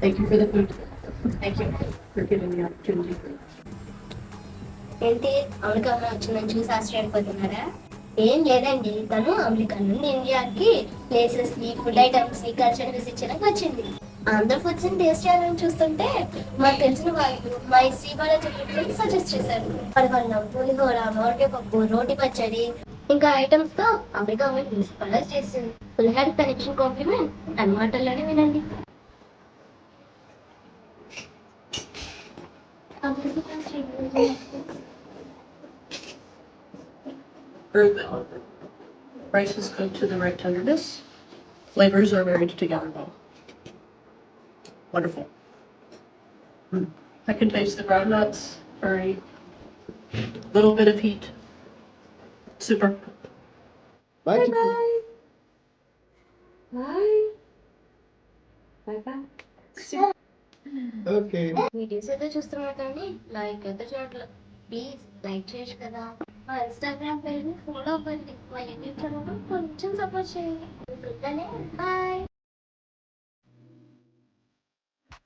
Thank you for the food. Thank you for giving me the opportunity. ఏంటి America అమ్మాయి వచ్చిందని చూసి ఆశ్చర్యపోతున్నారా? ఏం లేదండి, తను అమెరికా నుండి ఇండియాకి ప్లేసెస్ ని, ఫుడ్ ఐటమ్స్ ని, కల్చర్ విజిట్ చేయడానికి వచ్చింది. ఆంధ్ర ఫుడ్స్ ని టేస్ట్ చేయాలని చూస్తుంటే మాకు తెలిసిన వాళ్ళు మా ఈ శ్రీబాలాజీ ఫుడ్ సజెస్ట్ చేశారు. పడవన్నం, పులిహోర, మామిడికాయ పప్పు, రోటి పచ్చడి ఇంకా ఐటమ్స్ తో అమెరికా అమ్మాయి ప్రిన్సిపల్ చేసింది. పులిహోర తన ఇచ్చిన కాంప్లిమెంట్ తన మాటల్లోనే వినండి. Rice is cooked to the right tenderness. Flavors are married together well. Wonderful. I can taste the groundnuts, curry, little bit of heat. Super. Bye. Bye. Bye. Bye bye. Okay. Videos అయితే చూస్తున్నారు కానీ like అయితే చూడట్లేదు. Please like చేయొచ్చు కదా. మా Instagram పేజ్ని follow అవ్వండి. మా యూట్యూబ్ ఛానల్ కొంచెం సపోర్ట్ చేయండి. బాయ్.